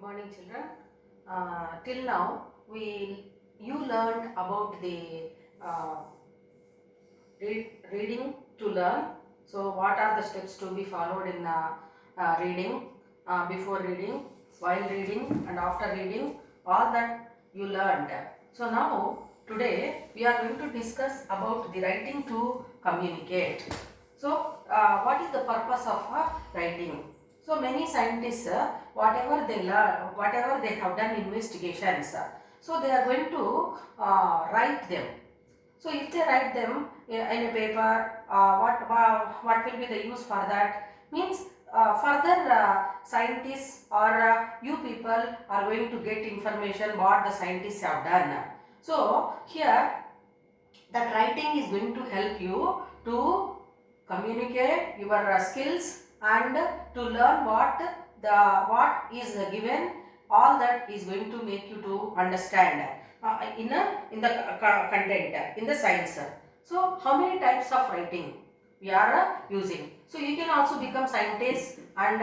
morning, children. Till now, you learned about the uh, reading to learn. So, what are the steps to be followed in reading, before reading, while reading, and after reading? All that you learned. So now, today we are going to discuss about the writing to communicate. So, what is the purpose of writing? So, many scientists, whatever they learn, whatever they have done investigations, so they are going to write them. So, if they write them in a paper, what will be the use for that? Means further scientists or you people are going to get information what the scientists have done. So, here that writing is going to help you to communicate your skills and to learn what is given. All that is going to make you to understand in the content in the science. So how many types of writing we are using? So you can also become scientist, and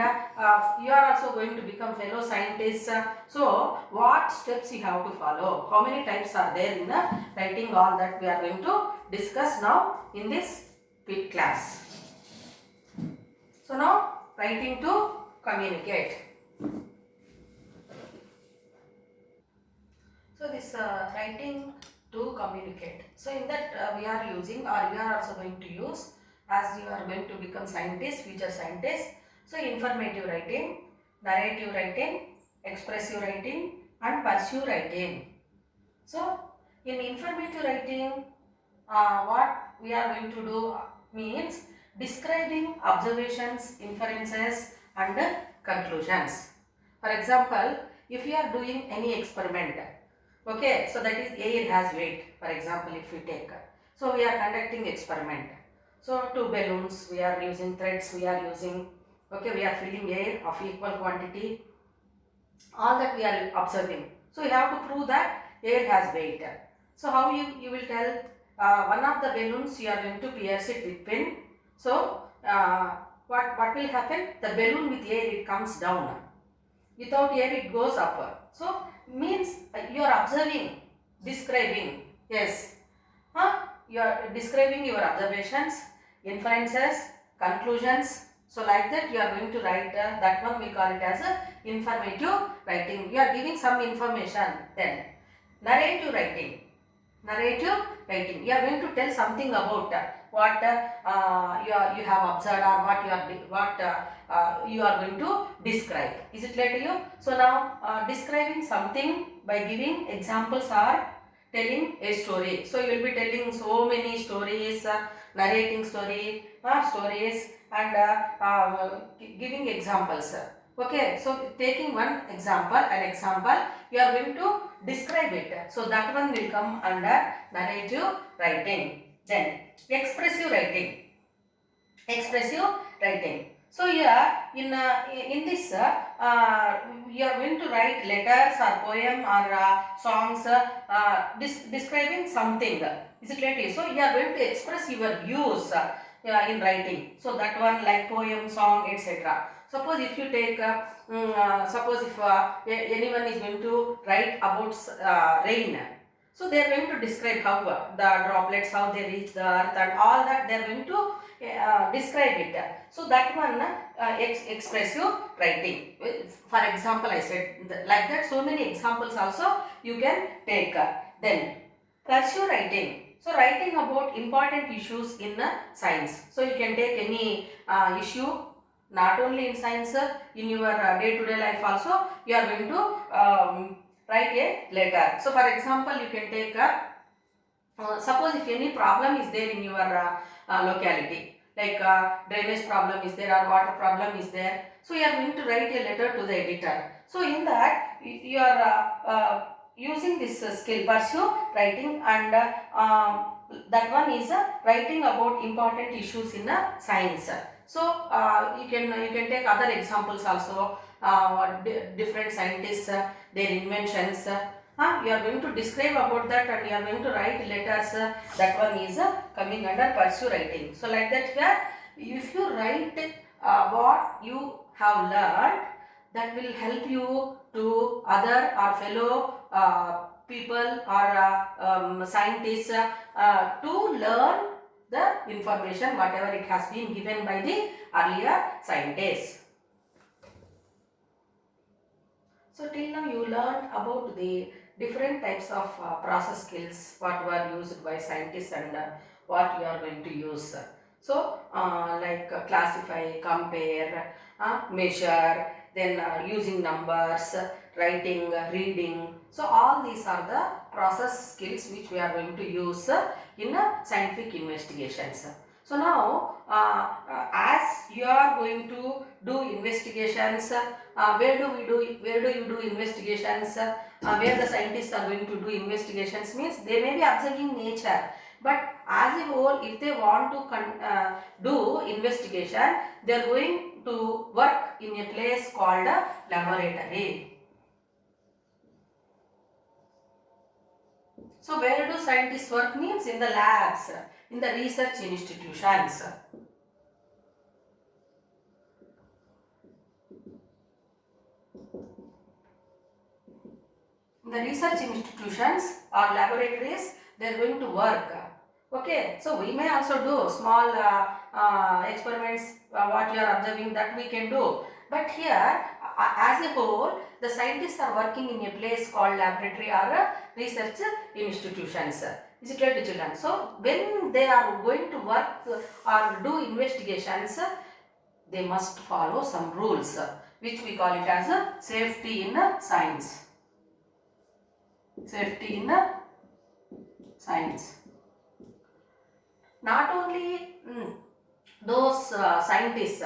you are also going to become fellow scientists. So what steps you have to follow, how many types are there in writing, all that we are going to discuss now in this class. So now, writing to communicate. So this writing to communicate. So in that we are using, or we are also going to use, as you are going to become scientists, future scientists. So informative writing, narrative writing, expressive writing, and pursive writing. So in informative writing, what we are going to do means describing observations, inferences, and conclusions. For example, if you are doing any experiment, okay, so that is air has weight. For example, if we take, so we are conducting experiment. So two balloons, we are using threads, we are using, okay, we are filling air of equal quantity. All that we are observing. So you have to prove that air has weight. So how you will tell? One of the balloons you are going to pierce it with pin. So what will happen? The balloon with air, it comes down. Without air it goes up. So means you are observing, describing. Yes. You are describing your observations, inferences, conclusions. So like that you are going to write that one, we call it as a informative writing. You are giving some information. Then narrative writing. Narrative writing. You are going to tell something about what you have observed, or what you are going to describe. Is it clear to you? So now describing something by giving examples or telling a story. So you will be telling so many stories, narrating stories, and giving examples. Okay, so taking one example, you are going to describe it. So that one will come under narrative writing. Then expressive writing. Expressive writing. So here in this you are going to write letters or poem or songs describing something. Is it clear to you? So you are going to express your views in writing. So that one like poem, song, etc. Suppose if you take suppose if anyone is going to write about rain. So they are going to describe how the droplets, how they reach the earth, and all that they are going to describe it. So that one expressive writing. For example, I said like that. So many examples also you can take. Then pursive writing. So writing about important issues in science. So you can take any issue, not only in science, in your day-to-day life also you are going to write a letter. So for example, you can take suppose if any problem is there in your locality, like drainage problem is there or water problem is there, so you are going to write a letter to the editor. So in that you are using this skill, pursive writing, and that one is writing about important issues in science. So you can take other examples also, different scientists, their inventions. You are going to describe about that, and you are going to write letters. That one is coming under pursive writing. So like that here, if you write what you have learned, that will help you to other or fellow people or scientists to learn the information whatever it has been given by the earlier scientists. So till now you learned about the different types of process skills what were used by scientists and what you are going to use. So like classify, compare, measure, then using numbers, writing, reading. So all these are the process skills which we are going to use in scientific investigations. So now as you are going to do investigations, where do you do investigations? Where the scientists are going to do investigations means they may be observing nature, but as a whole, if they want to do investigation, they are going to work in a place called a laboratory. So where do scientists work means in the labs, in the research institutions. The research institutions or laboratories, they are going to work. Okay, so we may also do small experiments, what you are observing that we can do. But here, as a whole, the scientists are working in a place called laboratory or research institutions. Is it right, children? So when they are going to work or do investigations, they must follow some rules, which we call it as safety in science. Safety in science. Not only those scientists,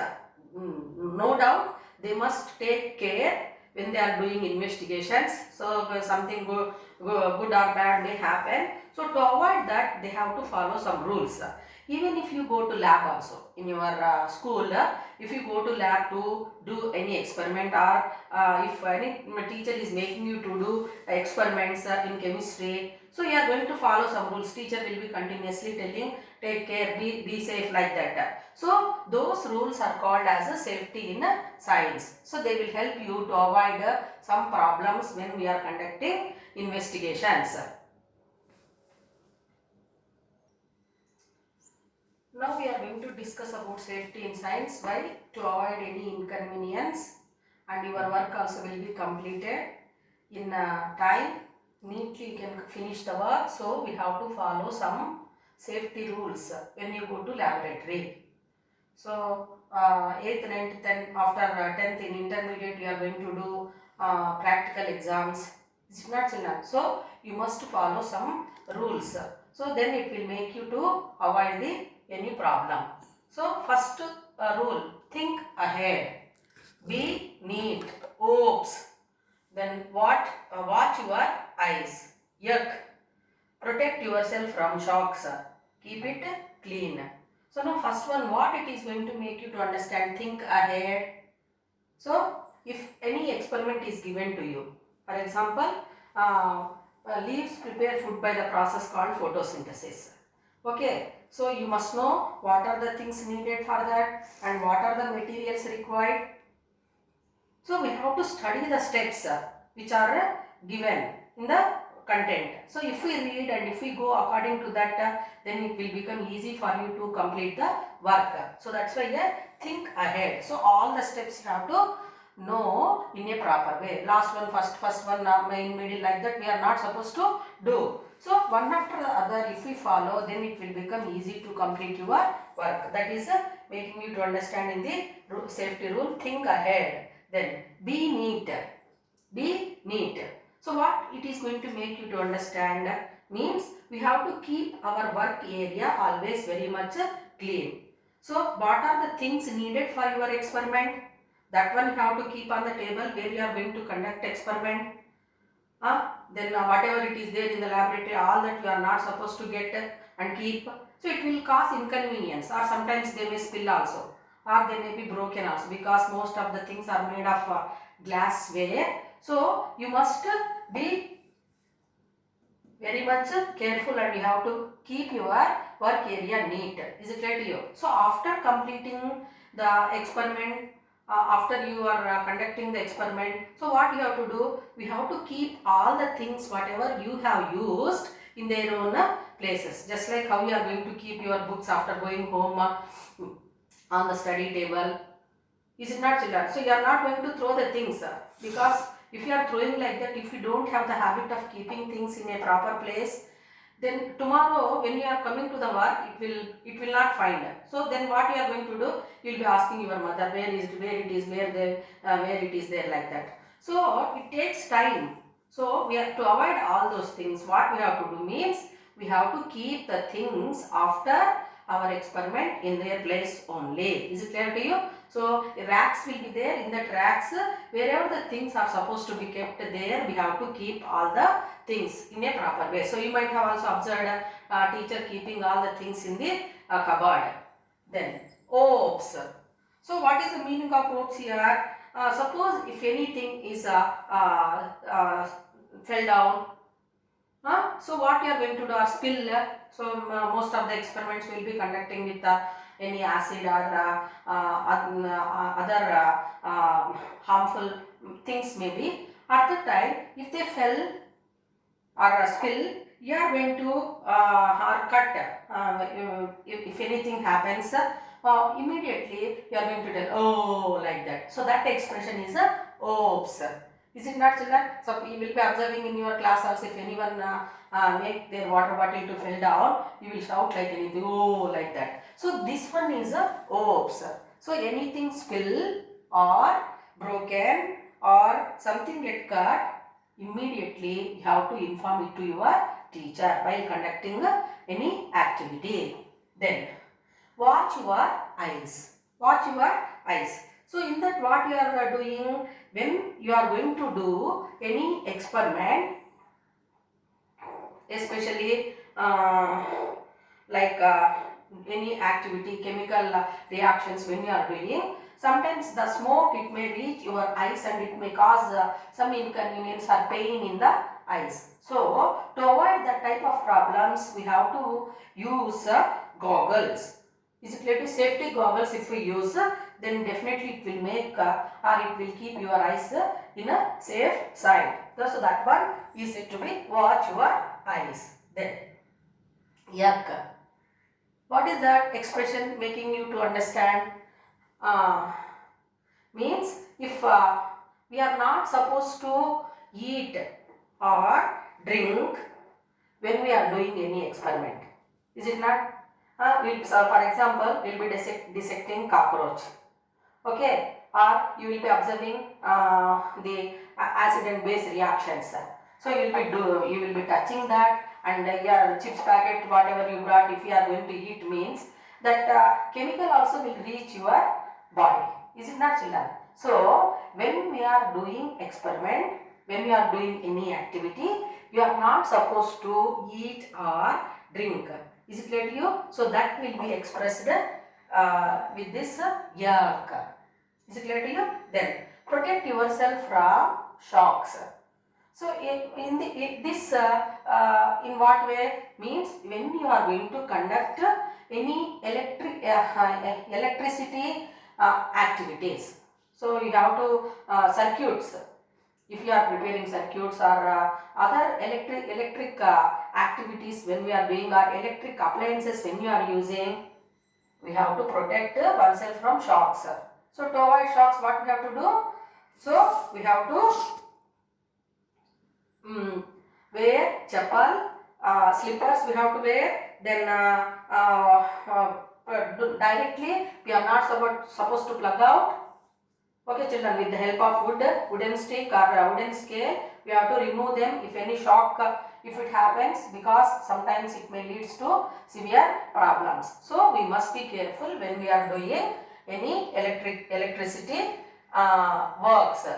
no doubt they must take care when they are doing investigations. So something good or bad may happen. So to avoid that, they have to follow some rules. Even if you go to lab also in your school, if you go to lab to do any experiment or if any teacher is making you to do experiments in chemistry, so you are going to follow some rules. Teacher will be continuously telling take care, be safe, like that. So those rules are called as a safety in science. So they will help you to avoid some problems when we are conducting investigations. Now we are going to discuss about safety in science. Why? To avoid any inconvenience, and your work also will be completed in time. Neatly you can finish the work. So we have to follow some safety rules when you go to laboratory. So 8th, 9th, 10th, after 10th in intermediate you are going to do practical exams. It's not enough. So you must follow some rules. So then it will make you to avoid any problem. So first rule, think ahead. Be neat. Oops. Then watch your eyes. Yuck. Protect yourself from shocks. Keep it clean. So now first one, what it is going to make you to understand, think ahead. So if any experiment is given to you, for example, leaves prepare food by the process called photosynthesis. Okay, so you must know what are the things needed for that and what are the materials required. So we have to study the steps which are given in the content. So if we read and if we go according to that, then it will become easy for you to complete the work. So that's why think ahead. So all the steps you have to know in a proper way. Last one, first one, main, middle, like that we are not supposed to do. So one after the other if we follow, then it will become easy to complete your work. That is making you to understand in the safety rule, think ahead. Then be neat. Be neat. So what it is going to make you to understand means we have to keep our work area always very much clean. So what are the things needed for your experiment? That one you have to keep on the table where you are going to conduct experiment. Then whatever it is there in the laboratory, all that you are not supposed to get and keep. So it will cause inconvenience, or sometimes they may spill also, or they may be broken also, because most of the things are made of glassware. So you must be very much careful and you have to keep your work area neat. Is it right to you? So after completing the experiment, after you are conducting the experiment. So what you have to do, we have to keep all the things whatever you have used in their own places, just like how you are going to keep your books after going home on the study table. Is it not, children? So you are not going to throw the things because if you are throwing like that, if you don't have the habit of keeping things in a proper place, then tomorrow when you are coming to the work, it will not find. So then what you are going to do, you will be asking your mother where it is there, like that. So it takes time. So we have to avoid all those things. What we have to do means, we have to keep the things after our experiment in their place only. Is it clear to you? So racks will be there. In that racks, wherever the things are supposed to be kept there, we have to keep all the things in a proper way. So you might have also observed a teacher keeping all the things in the cupboard. Then OPS. So what is the meaning of OPS here? Suppose if anything is fell down, so what you are going to do, or spill. So most of the experiments will be conducting with any acid or other harmful things maybe. At the time, if they fell or spill, you are going to or cut. If anything happens, immediately you are going to tell, oh, like that. So that expression is oops. Is it not, children? So you will be observing in your class also, if anyone make their water bottle to fall down, you will shout like anything, oh, like that. So this one is a oops. So anything spill or broken or something get cut, immediately you have to inform it to your teacher while conducting any activity. Then watch your eyes. Watch your eyes. So in that, what you are doing, when you are going to do any experiment, especially like any activity, chemical reactions when you are doing, sometimes the smoke, it may reach your eyes and it may cause some inconvenience or pain in the eyes. So to avoid that type of problems, we have to use goggles. Is it related to safety goggles? If we use, then definitely it will make or it will keep your eyes in a safe side. So that one is said to be watch your eyes. Then yuck. What is that expression making you to understand? Means if we are not supposed to eat or drink when we are doing any experiment. Is it not? For example, we will be dissecting cockroach. Okay, or you will be observing the acid and base reactions. So you will be touching that, and your chips packet, whatever you brought, if you are going to eat, means that chemical also will reach your body. Is it not, children? So when we are doing experiment, when we are doing any activity, you are not supposed to eat or drink. Is it clear to you? So that will be expressed with this yuck. Is it clear to you? Then protect yourself from shocks. So in what way? Means when you are going to conduct any electricity activities. So you have to circuits. If you are preparing circuits or other electric activities when we are doing, our electric appliances when you are using, we have to protect oneself from shocks. So to avoid shocks, what we have to do? So we have to wear chappal, slippers we have to wear. Then directly we are not supposed to plug out. Okay, children, with the help of wooden stick or wooden scale, we have to remove them if any shock, if it happens, because sometimes it may lead to severe problems. So we must be careful when we are doing any electricity works,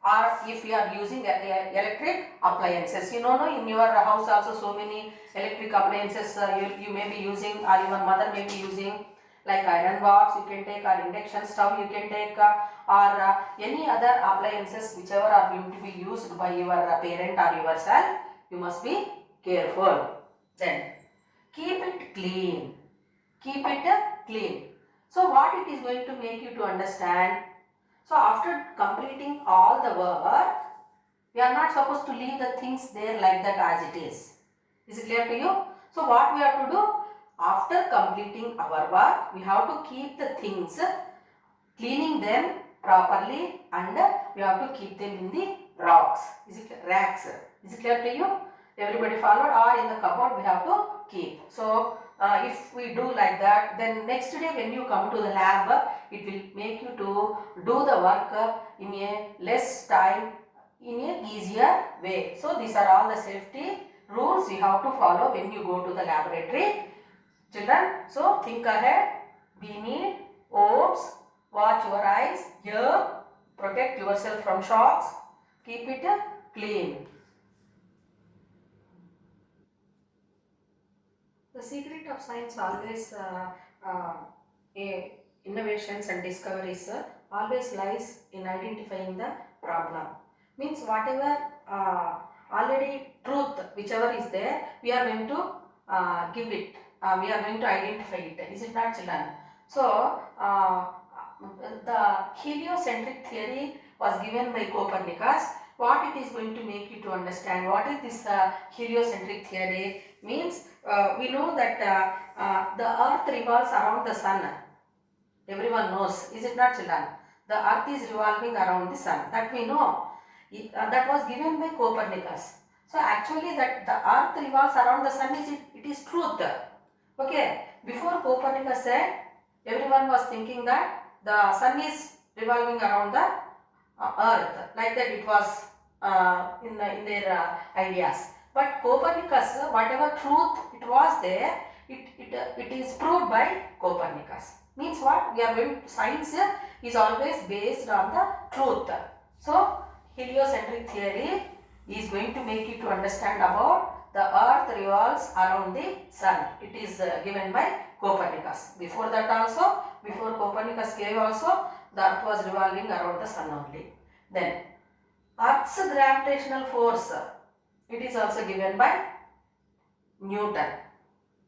or if you are using electric appliances. You know, in your house also so many electric appliances you may be using, or your mother may be using, like iron box you can take, or induction stove you can take, or any other appliances whichever are going to be used by your parent or yourself. You must be careful. Then keep it clean. Keep it clean. So what it is going to make you to understand? So after completing all the work, we are not supposed to leave the things there like that as it is. Is it clear to you? So what we have to do? After completing our work, we have to keep the things, cleaning them properly, and we have to keep them in the racks. Is it clear to you? Everybody followed? Or in the cupboard we have to keep. So if we do like that, then next day when you come to the lab, it will make you to do the work in a less time, in a easier way. So these are all the safety rules you have to follow when you go to the laboratory. Children, so think ahead, be neat, oats, watch your eyes, ear, protect yourself from shocks, keep it clean. The secret of science always innovations and discoveries always lies in identifying the problem. Means whatever already truth, whichever is there, we are going to give it. We are going to identify it. Is it not, children? So the heliocentric theory was given by Copernicus. What it is going to make you to understand what is this heliocentric theory means. We know that the earth revolves around the sun. Everyone knows. Is it not, children? The earth is revolving around the sun. That we know. That was given by Copernicus. So actually that the earth revolves around the sun it is truth. Okay. Before Copernicus said, everyone was thinking that the sun is revolving around the earth. Like that it was in their ideas. But Copernicus, whatever truth it was there, it is proved by Copernicus. Means what? We are going, science is always based on the truth. So heliocentric theory is going to make you to understand about the earth revolves around the sun. It is given by Copernicus. Before that also, before Copernicus gave also, the earth was revolving around the sun only. Then earth's gravitational force, it is also given by Newton.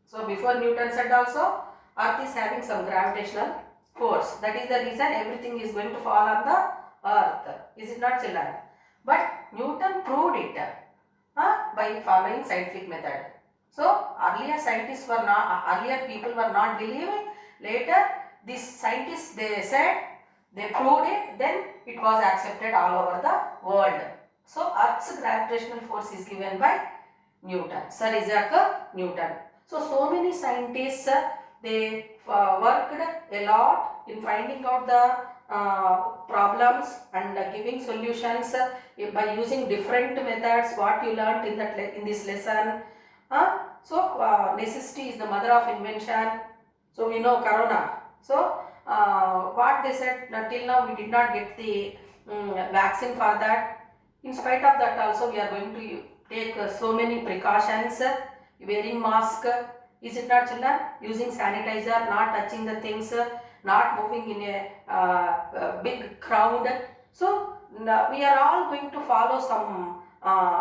So before Newton said also, earth is having some gravitational force. That is the reason everything is going to fall on the earth. Is it not, children? But Newton proved it by following scientific method. So earlier scientists were not, earlier people were not believing. Later these scientists, they said, they proved it, then it was accepted all over the world. So Earth's gravitational force is given by Newton, Sir Isaac Newton. So many scientists, they worked a lot in finding out the problems and giving solutions by using different methods. What you learnt in this lesson. So necessity is the mother of invention. So we know Corona. So what they said, till now we did not get the vaccine for that. In spite of that also, we are going to take so many precautions, wearing mask. Is it not, children? Using sanitizer, not touching the things, not moving in a big crowd. So we are all going to follow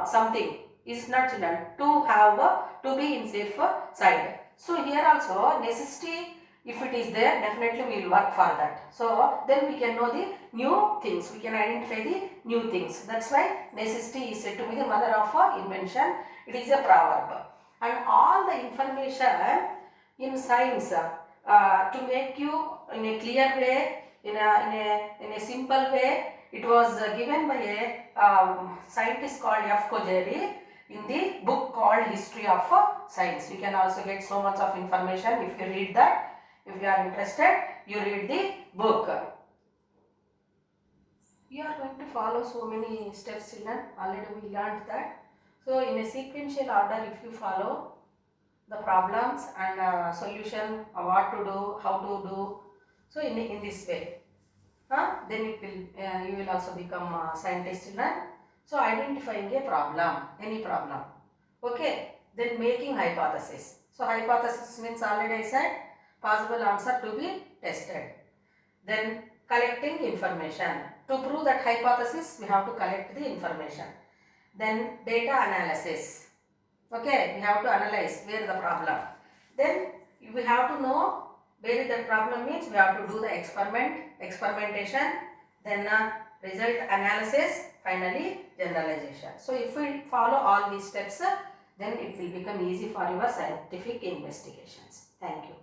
something. Is it not, children? To have to be in safe side. So here also necessity, if it is there, definitely we will work for that. So then we can know the new things. We can identify the new things. That's why necessity is said to be the mother of invention. It is a proverb. And all the information in science to make you in a clear way, in a simple way, it was given by a scientist called F. Kochari in the book called History of Science. You can also get so much of information if you read that. If you are interested, you read the book. You are going to follow so many steps, children. Already we learned that. So in a sequential order, if you follow the problems and solution, what to do, how to do, so in this way, then it will you will also become a scientist, children. So identifying a problem, any problem. Okay. Then making hypothesis. So hypothesis means already I said, possible answer to be tested. Then collecting information. To prove that hypothesis, we have to collect the information. Then data analysis. Okay, we have to analyze where the problem. Then we have to know where the problem means. We have to do the experimentation. then result analysis, finally generalization. So if we follow all these steps, then it will become easy for your scientific investigations. Thank you.